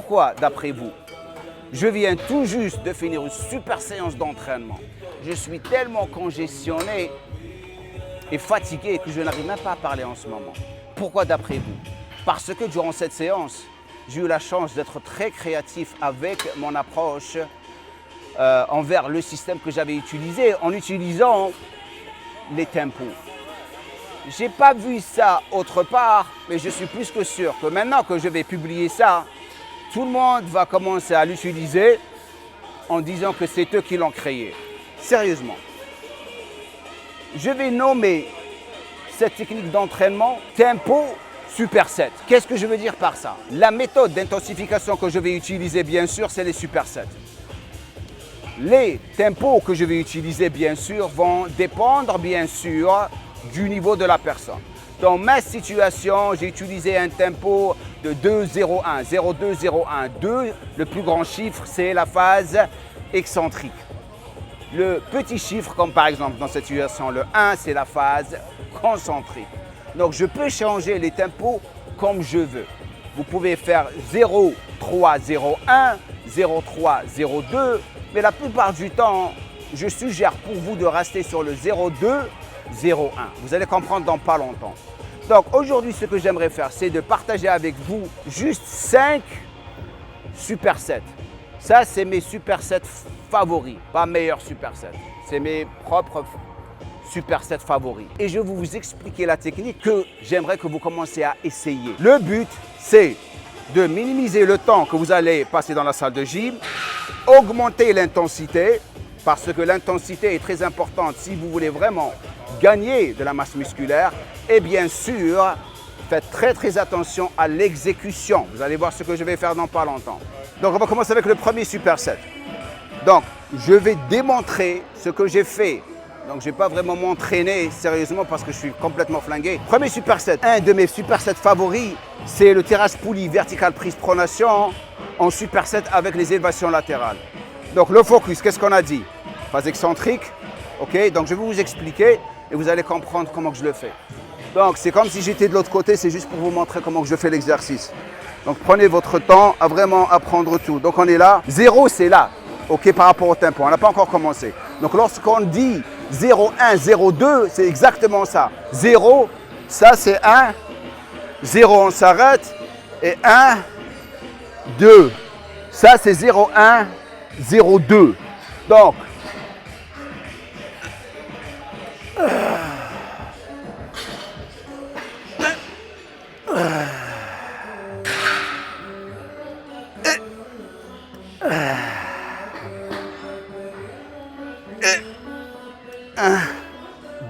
Pourquoi d'après vous? Je viens tout juste de finir une super séance d'entraînement. Je suis tellement congestionné et fatigué que je n'arrive même pas à parler en ce moment. Pourquoi d'après vous? Parce que durant cette séance, j'ai eu la chance d'être très créatif avec mon approche envers le système que j'avais utilisé en utilisant les tempos. Je n'ai pas vu ça autre part, mais je suis plus que sûr que maintenant que je vais publier ça, tout le monde va commencer à l'utiliser en disant que c'est eux qui l'ont créé. Sérieusement. Je vais nommer cette technique d'entraînement tempo superset. Qu'est-ce que je veux dire par ça? La méthode d'intensification que je vais utiliser, bien sûr, c'est les supersets. Les tempos que je vais utiliser, bien sûr, vont dépendre, bien sûr, du niveau de la personne. Dans ma situation, j'ai utilisé un tempo de 2-0-1, 0-2, 0-1, 2. Le plus grand chiffre, c'est la phase excentrique. Le petit chiffre, comme par exemple dans cette situation, le 1, c'est la phase concentrique. Donc, je peux changer les tempos comme je veux. Vous pouvez faire 0-3, 0-1, 0-3, 0-2, mais la plupart du temps, je suggère pour vous de rester sur le 0-2, 0-1. Vous allez comprendre dans pas longtemps. Donc aujourd'hui, ce que j'aimerais faire, c'est de partager avec vous juste 5 supersets. Ça, c'est mes supersets favoris, pas meilleurs supersets. C'est mes propres supersets favoris. Et je vais vous expliquer la technique que j'aimerais que vous commenciez à essayer. Le but, c'est de minimiser le temps que vous allez passer dans la salle de gym, augmenter l'intensité, parce que l'intensité est très importante si vous voulez vraiment gagner de la masse musculaire. Et bien sûr, faites très attention à l'exécution. Vous allez voir ce que je vais faire dans pas longtemps. Donc, on va commencer avec le premier superset. Donc, je vais démontrer ce que j'ai fait. Donc, je ne vais pas vraiment m'entraîner sérieusement parce que je suis complètement flingué. Premier superset, un de mes supersets favoris, c'est le terrasse poulie vertical prise pronation en superset avec les élévations latérales. Donc, le focus, qu'est-ce qu'on a dit? Phase excentrique. OK, donc je vais vous expliquer et vous allez comprendre comment je le fais. Donc, c'est comme si j'étais de l'autre côté, c'est juste pour vous montrer comment je fais l'exercice. Donc, prenez votre temps à vraiment apprendre tout. Donc, on est là. 0, c'est là, OK, par rapport au tempo. On n'a pas encore commencé. Donc, lorsqu'on dit 0, 1, 0, 2, c'est exactement ça. 0, ça c'est 1. 0, on s'arrête. Et 1, 2. Ça, c'est 0, 1, 0, 2. Donc,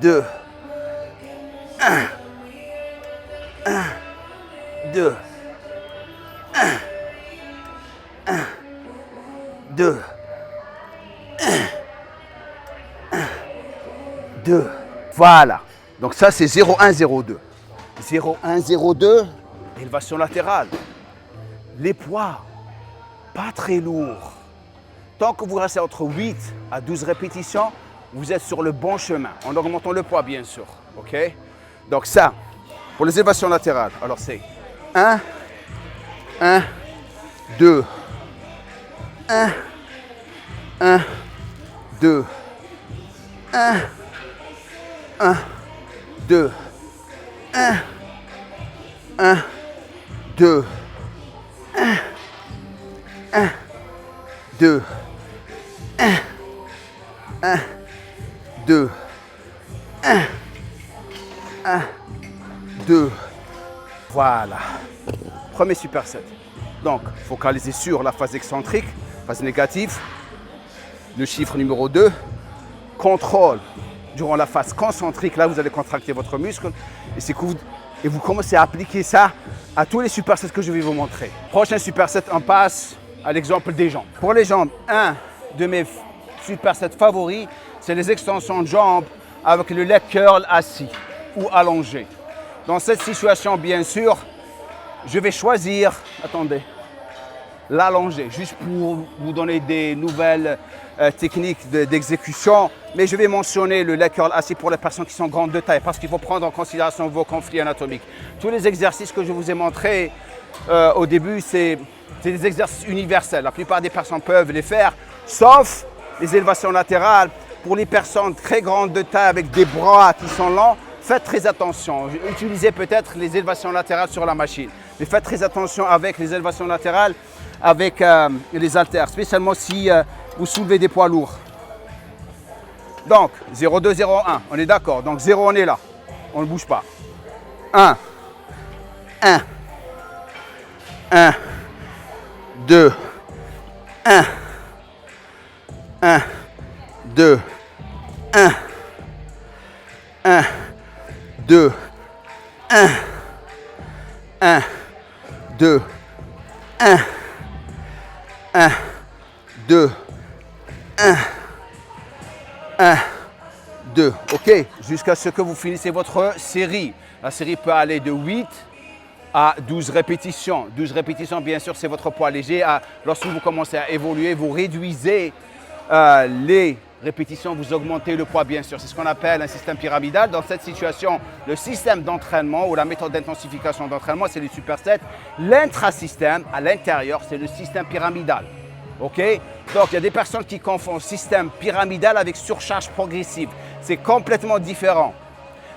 deux, 2, 2, 2. Voilà. Donc ça, c'est 0, 1, 0, 2. 0, 1, 0, 2, élévation latérale. Les poids, pas très lourds. Tant que vous restez entre 8 à 12 répétitions, vous êtes sur le bon chemin. En augmentant le poids, bien sûr. OK? Donc ça, pour les élévations latérales, alors c'est 1, 1, 2, 1, 1, 2, 1, 1, 2, 1, 1, 2, 1, 1, 2, 1, 1, 2, 1, 1, 2. Voilà. Premier superset. Donc, focalisez sur la phase excentrique, phase négative. Le chiffre numéro 2. Contrôle durant la phase concentrique. Là, vous allez contracter votre muscle. Et vous commencez à appliquer ça à tous les supersets que je vais vous montrer. Prochain superset, on passe à l'exemple des jambes. Pour les jambes, un de mes supersets favoris, c'est les extensions de jambes avec le leg curl assis ou allongé. Dans cette situation, bien sûr, je vais choisir, attendez, l'allongé, juste pour vous donner des nouvelles techniques d'exécution. Mais je vais mentionner le leg curl assis pour les personnes qui sont grandes de taille parce qu'il faut prendre en considération vos conflits anatomiques. Tous les exercices que je vous ai montrés au début, c'est des exercices universels. La plupart des personnes peuvent les faire, sauf les élévations latérales. Pour les personnes très grandes de taille avec des bras qui sont longs, faites très attention. Utilisez peut-être les élévations latérales sur la machine. Mais faites très attention avec les élévations latérales, avec les haltères, spécialement si vous soulevez des poids lourds. Donc, 0, 2, 0, 1, on est d'accord. Donc 0, on est là. On ne bouge pas. 1, 1, 1, 2, 1, 1, 2, 1, 1, 2, 1, 1, 2, 1, 1, 2, 1, 1, 2. OK, jusqu'à ce que vous finissez votre série. La série peut aller de 8 à 12 répétitions. 12 répétitions, bien sûr, c'est votre poids léger. Lorsque vous commencez à évoluer, vous réduisez les répétitions, vous augmentez le poids, bien sûr. C'est ce qu'on appelle un système pyramidal. Dans cette situation, le système d'entraînement ou la méthode d'intensification d'entraînement, c'est les supersets. L'intrasystème, à l'intérieur, c'est le système pyramidal. OK? Donc, il y a des personnes qui confondent système pyramidal avec surcharge progressive. C'est complètement différent.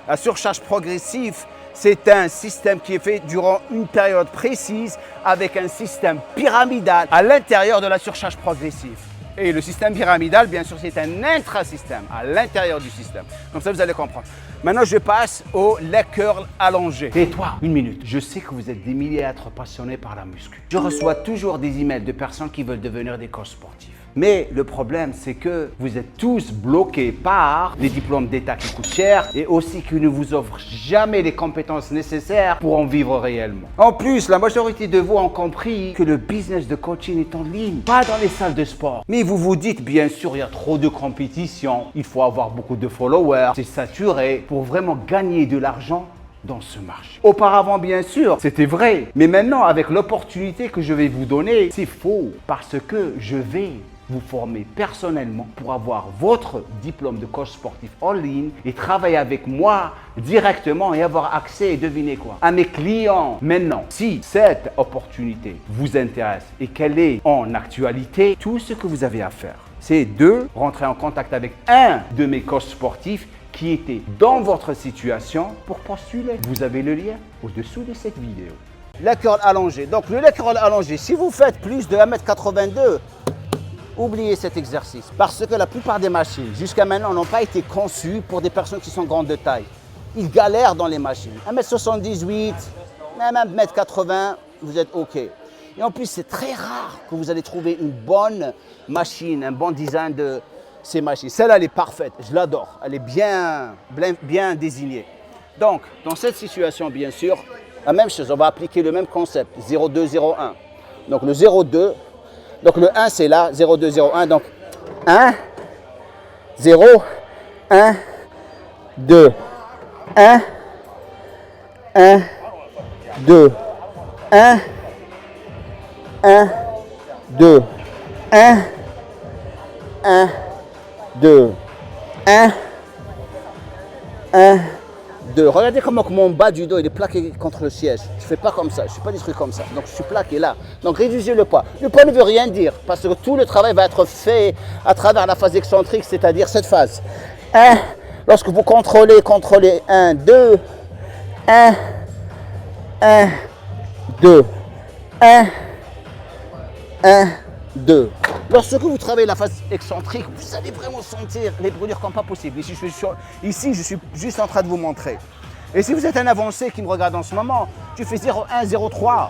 La surcharge progressive, c'est un système qui est fait durant une période précise avec un système pyramidal à l'intérieur de la surcharge progressive. Et le système pyramidal, bien sûr, c'est un intrasystème à l'intérieur du système. Comme ça, vous allez comprendre. Maintenant, je passe au leg curl allongé. Et toi, une minute. Je sais que vous êtes des milliers à être passionnés par la muscu. Je reçois toujours des emails de personnes qui veulent devenir des coachs sportifs. Mais le problème, c'est que vous êtes tous bloqués par des diplômes d'État qui coûtent cher et aussi qui ne vous offrent jamais les compétences nécessaires pour en vivre réellement. En plus, la majorité de vous ont compris que le business de coaching est en ligne, pas dans les salles de sport. Mais vous vous dites, bien sûr, il y a trop de compétition, il faut avoir beaucoup de followers, c'est saturé pour vraiment gagner de l'argent dans ce marché. Auparavant, bien sûr, c'était vrai. Mais maintenant, avec l'opportunité que je vais vous donner, c'est faux parce que je vais vous former personnellement pour avoir votre diplôme de coach sportif en ligne et travailler avec moi directement et avoir accès, devinez quoi, à mes clients. Maintenant, si cette opportunité vous intéresse et qu'elle est en actualité, tout ce que vous avez à faire, c'est de rentrer en contact avec un de mes coachs sportifs qui était dans votre situation pour postuler. Vous avez le lien au-dessous de cette vidéo. Leg curl allongé. Donc le leg curl allongé, si vous faites plus de 1m82, oubliez cet exercice parce que la plupart des machines jusqu'à maintenant n'ont pas été conçues pour des personnes qui sont grandes de taille. Ils galèrent dans les machines. 1m78, même 1m80, vous êtes OK. Et en plus, c'est très rare que vous allez trouver une bonne machine, un bon design de ces machines. Celle-là, elle est parfaite. Je l'adore. Elle est bien désignée. Donc, dans cette situation, bien sûr, la même chose. On va appliquer le même concept. 0, 2, 0, 1. Donc, le 0, 2. Donc le 1 c'est là, 0, 2, 0, 1. Donc 1, 0, 1, 2, 1, 1, 2, 1, 1, 2, 1, 1, 2, 1, 1, 2. Regardez comment mon bas du dos il est plaqué contre le siège. Je ne fais pas comme ça, je ne fais pas des trucs comme ça. Donc je suis plaqué là. Donc réduisez le poids. Le poids ne veut rien dire parce que tout le travail va être fait à travers la phase excentrique, c'est-à-dire cette phase. 1, lorsque vous contrôlez 1, 2, 1, 1, 2, 1, 1, 2. Lorsque vous travaillez la phase excentrique, vous allez vraiment sentir les brûlures comme pas possible. Ici, je suis juste en train de vous montrer. Et si vous êtes un avancé qui me regarde en ce moment, tu fais 0,1, 0,3.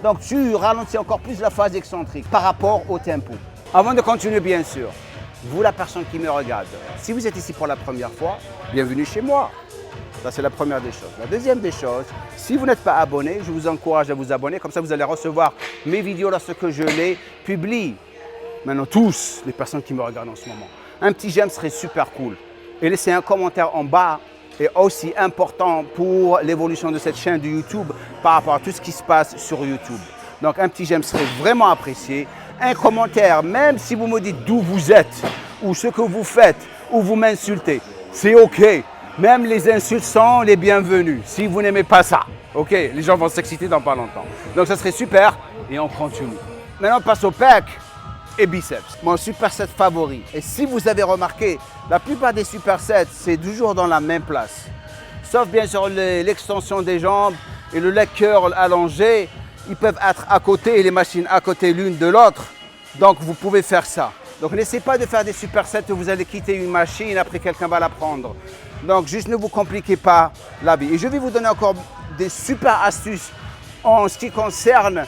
Donc, tu ralentis encore plus la phase excentrique par rapport au tempo. Avant de continuer, bien sûr, vous, la personne qui me regarde, si vous êtes ici pour la première fois, bienvenue chez moi. Ça, c'est la première des choses. La deuxième des choses, si vous n'êtes pas abonné, je vous encourage à vous abonner. Comme ça, vous allez recevoir mes vidéos lorsque je les publie. Maintenant, tous les personnes qui me regardent en ce moment, un petit j'aime serait super cool. Et laissez un commentaire en bas est aussi important pour l'évolution de cette chaîne de YouTube par rapport à tout ce qui se passe sur YouTube. Donc un petit j'aime serait vraiment apprécié. Un commentaire, même si vous me dites d'où vous êtes, ou ce que vous faites, ou vous m'insultez, c'est OK. Même les insultes sont les bienvenus, si vous n'aimez pas ça. OK, les gens vont s'exciter dans pas longtemps. Donc ça serait super, et on continue. Maintenant, on passe au pec et biceps. Mon superset favori. Et si vous avez remarqué, la plupart des supersets, c'est toujours dans la même place. Sauf bien sûr l'extension des jambes et le leg curl allongé. Ils peuvent être à côté et les machines à côté l'une de l'autre. Donc vous pouvez faire ça. Donc n'essayez pas de faire des supersets où vous allez quitter une machine, après quelqu'un va la prendre. Donc juste ne vous compliquez pas la vie. Et je vais vous donner encore des super astuces en ce qui concerne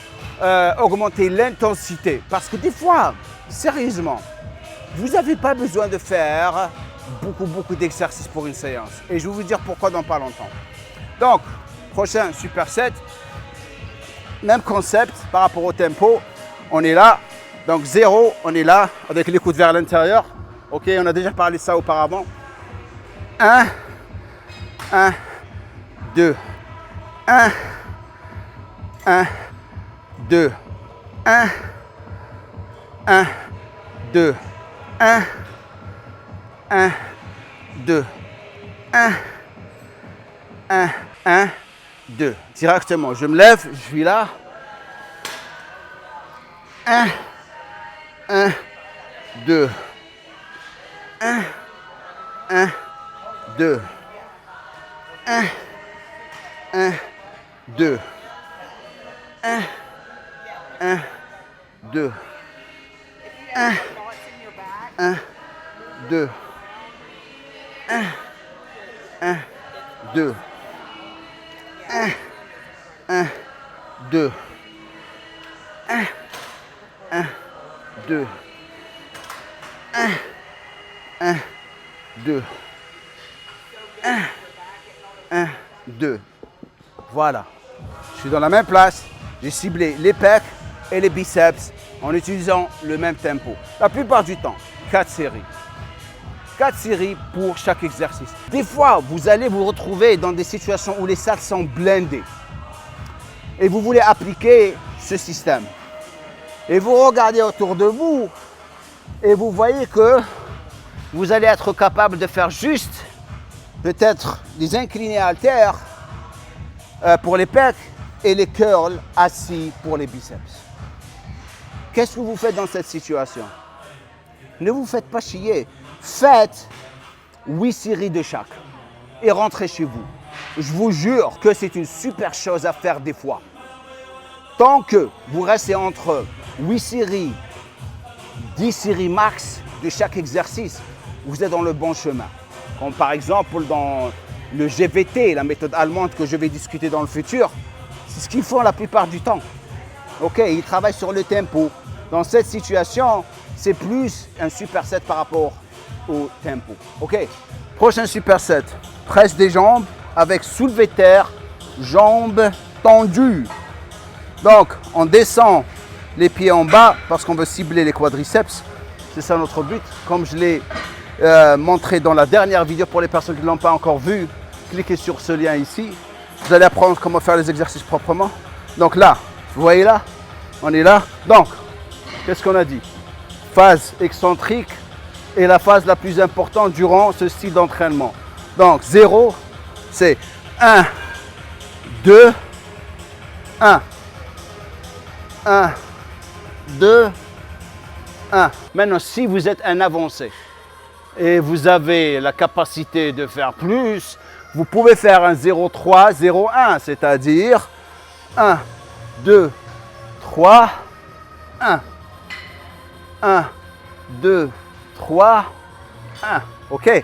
augmenter l'intensité. Parce que des fois, sérieusement, vous n'avez pas besoin de faire beaucoup d'exercices pour une séance. Et je vais vous dire pourquoi dans pas longtemps. Donc, prochain superset, même concept par rapport au tempo. On est là. Donc 0, on est là avec les coudes vers l'intérieur. OK, on a déjà parlé de ça auparavant. 1, 2, 1, 2, 1, 2, 1, 2, 1, 2. Directement, je me lève, je suis là. 1, 2, 1, 2, 2, 2, 2, 2, 2, 2, 2, 2. Voilà. Je suis dans la même place. J'ai ciblé les pecs et les biceps en utilisant le même tempo. La plupart du temps, 4 séries. 4 séries pour chaque exercice. Des fois, vous allez vous retrouver dans des situations où les salles sont blindées. Et vous voulez appliquer ce système. Et vous regardez autour de vous et vous voyez que vous allez être capable de faire juste peut-être des inclinés haltères pour les pecs et les curls assis pour les biceps. Qu'est-ce que vous faites dans cette situation? Ne vous faites pas chier. Faites 8 séries de chaque et rentrez chez vous. Je vous jure que c'est une super chose à faire des fois. Tant que vous restez entre 8 séries, 10 séries max de chaque exercice, vous êtes dans le bon chemin. Comme par exemple dans le GVT, la méthode allemande que je vais discuter dans le futur, c'est ce qu'ils font la plupart du temps. OK, ils travaillent sur le tempo. Dans cette situation, c'est plus un superset par rapport au tempo. OK, prochain superset, presse des jambes avec soulevé terre, jambes tendues. Donc, on descend les pieds en bas parce qu'on veut cibler les quadriceps. C'est ça notre but. Comme je l'ai montré dans la dernière vidéo pour les personnes qui ne l'ont pas encore vu, cliquez sur ce lien ici. Vous allez apprendre comment faire les exercices proprement. Donc là, vous voyez là, on est là. Donc, qu'est-ce qu'on a dit? Phase excentrique est la phase la plus importante durant ce style d'entraînement. Donc 0, c'est 1, 2, 1. 1, 2, 1. Maintenant, si vous êtes un avancé et vous avez la capacité de faire plus, vous pouvez faire un 0,3, 0,1, c'est-à-dire 1, 2, 3, 1. 1, 2, 3, 1. OK.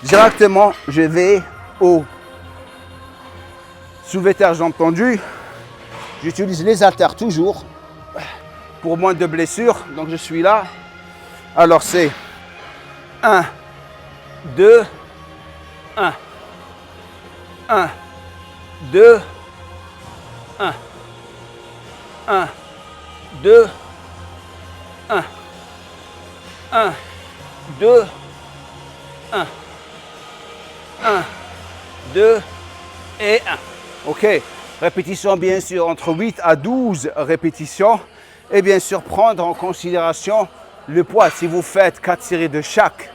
Directement, je vais au soulevé terre jambes tendues. J'utilise les haltères toujours pour moins de blessures. Donc je suis là. Alors c'est 1, 2, 1. 1, 2, 1. 1, 2, 1. 1, 2, 1. 1, 2 et 1. OK. Répétitions, bien sûr, entre 8 à 12 répétitions. Et bien sûr, prendre en considération le poids. Si vous faites 4 séries de chaque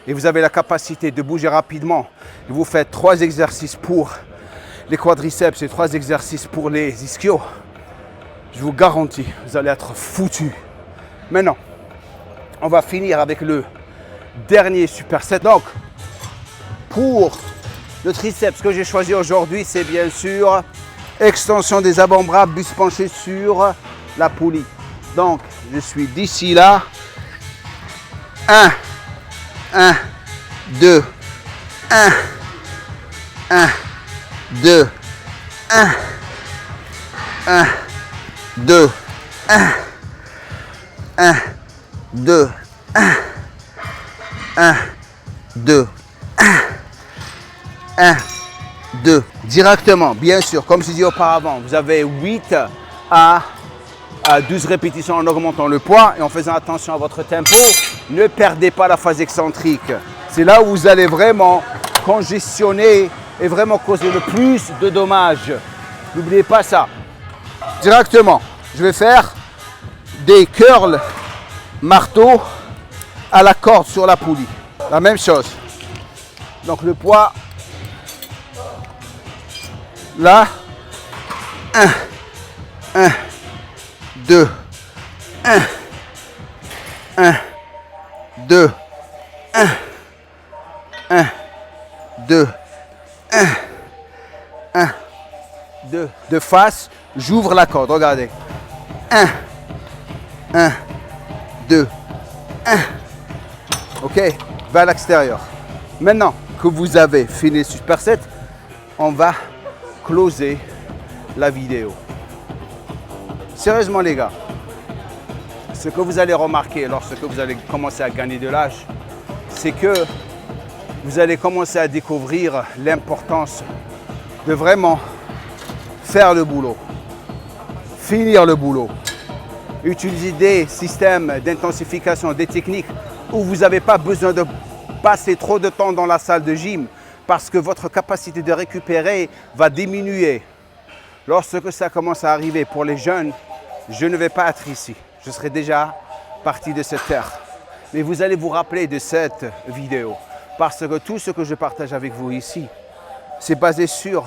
et vous avez la capacité de bouger rapidement, et vous faites 3 exercices pour les quadriceps et 3 exercices pour les ischios, je vous garantis, vous allez être foutu. Maintenant, on va finir avec le dernier superset. Donc, pour le triceps, ce que j'ai choisi aujourd'hui, c'est bien sûr extension des avant-bras, buste penché sur la poulie. Donc, je suis d'ici là. 1, 2, 1, 2, 1, 2, 1, 2, 1, 2, 1, 2. Directement, bien sûr, comme je dis auparavant, vous avez 8 à 12 répétitions en augmentant le poids et en faisant attention à votre tempo. Ne perdez pas la phase excentrique. C'est là où vous allez vraiment congestionner et vraiment causer le plus de dommages. N'oubliez pas ça. Directement, je vais faire des curls marteau à la corde sur la poulie. La même chose. Donc le poids, là, 1, 2, 1, 2, 1, 2, 2. De face, j'ouvre la corde, regardez. 1, 2, 1. Ok, vers l'extérieur. Maintenant que vous avez fini ce superset, on va closer la vidéo. Sérieusement les gars, ce que vous allez remarquer lorsque vous allez commencer à gagner de l'âge, c'est que vous allez commencer à découvrir l'importance de vraiment faire le boulot, finir le boulot, utiliser des systèmes d'intensification, des techniques où vous n'avez pas besoin de passer trop de temps dans la salle de gym parce que votre capacité de récupérer va diminuer. Lorsque ça commence à arriver pour les jeunes, je ne vais pas être ici. Je serai déjà parti de cette terre. Mais vous allez vous rappeler de cette vidéo parce que tout ce que je partage avec vous ici, c'est basé sur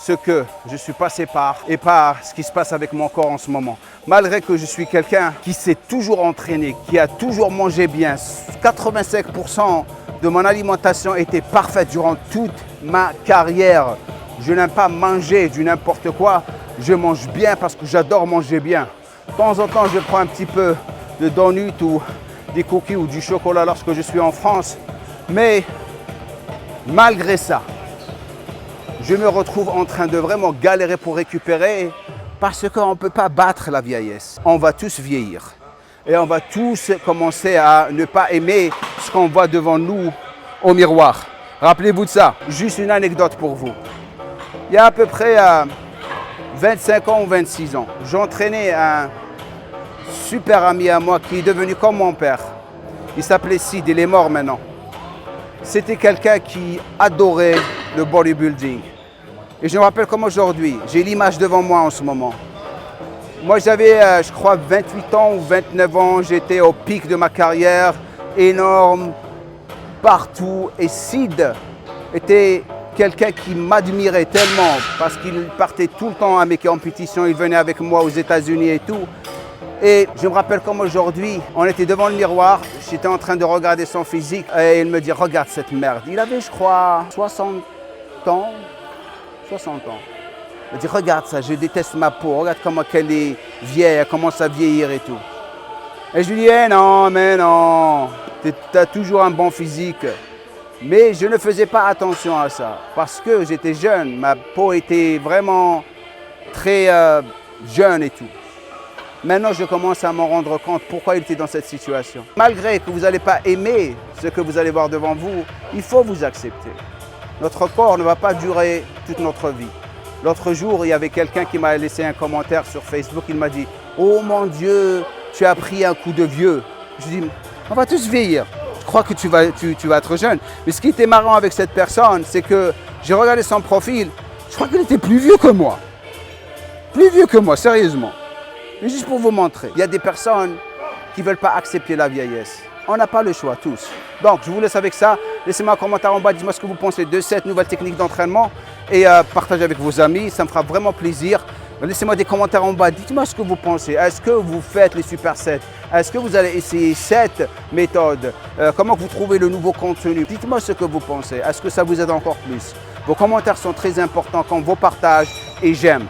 ce que je suis passé par et par ce qui se passe avec mon corps en ce moment. Malgré que je suis quelqu'un qui s'est toujours entraîné, qui a toujours mangé bien, 85% de mon alimentation était parfaite durant toute ma carrière. Je n'aime pas manger du n'importe quoi, je mange bien parce que j'adore manger bien. De temps en temps, je prends un petit peu de donuts ou des cookies ou du chocolat lorsque je suis en France. Mais malgré ça, je me retrouve en train de vraiment galérer pour récupérer parce qu'on ne peut pas battre la vieillesse. On va tous vieillir et on va tous commencer à ne pas aimer ce qu'on voit devant nous au miroir. Rappelez-vous de ça. Juste une anecdote pour vous. Il y a à peu près 25 ans ou 26 ans, j'entraînais un super ami à moi qui est devenu comme mon père. Il s'appelait Sid, il est mort maintenant. C'était quelqu'un qui adorait le bodybuilding. Et je me rappelle comme aujourd'hui, j'ai l'image devant moi en ce moment. Moi j'avais, je crois, 28 ans ou 29 ans, j'étais au pic de ma carrière, énorme, partout. Et Sid était quelqu'un qui m'admirait tellement parce qu'il partait tout le temps à mes compétitions, il venait avec moi aux États-Unis et tout. Et je me rappelle comme aujourd'hui, on était devant le miroir, j'étais en train de regarder son physique et il me dit « Regarde cette merde ». Il avait, je crois, 60 ans. 60 ans. Il me dit « Regarde ça, je déteste ma peau, regarde comment elle est vieille, elle commence à vieillir et tout ». Et je lui dis « non, mais non, tu as toujours un bon physique ». Mais je ne faisais pas attention à ça parce que j'étais jeune, ma peau était vraiment très jeune et tout. Maintenant, je commence à m'en rendre compte pourquoi il était dans cette situation. Malgré que vous n'allez pas aimer ce que vous allez voir devant vous, il faut vous accepter. Notre corps ne va pas durer toute notre vie. L'autre jour, il y avait quelqu'un qui m'a laissé un commentaire sur Facebook. Il m'a dit « Oh mon Dieu, tu as pris un coup de vieux ». Je dis « On va tous vieillir. Je crois que tu vas être jeune ». Mais ce qui était marrant avec cette personne, c'est que j'ai regardé son profil. Je crois qu'il était plus vieux que moi. Plus vieux que moi, sérieusement. Mais juste pour vous montrer. Il y a des personnes qui ne veulent pas accepter la vieillesse. On n'a pas le choix, tous. Donc, je vous laisse avec ça. Laissez-moi un commentaire en bas. Dites-moi ce que vous pensez de cette nouvelle technique d'entraînement. Et partagez avec vos amis. Ça me fera vraiment plaisir. Laissez-moi des commentaires en bas. Dites-moi ce que vous pensez. Est-ce que vous faites les supersets? Est-ce que vous allez essayer cette méthode? Comment vous trouvez le nouveau contenu? Dites-moi ce que vous pensez. Est-ce que ça vous aide encore plus? Vos commentaires sont très importants, comme vos partages et j'aime.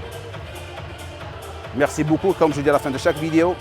Merci beaucoup, comme je dis à la fin de chaque vidéo.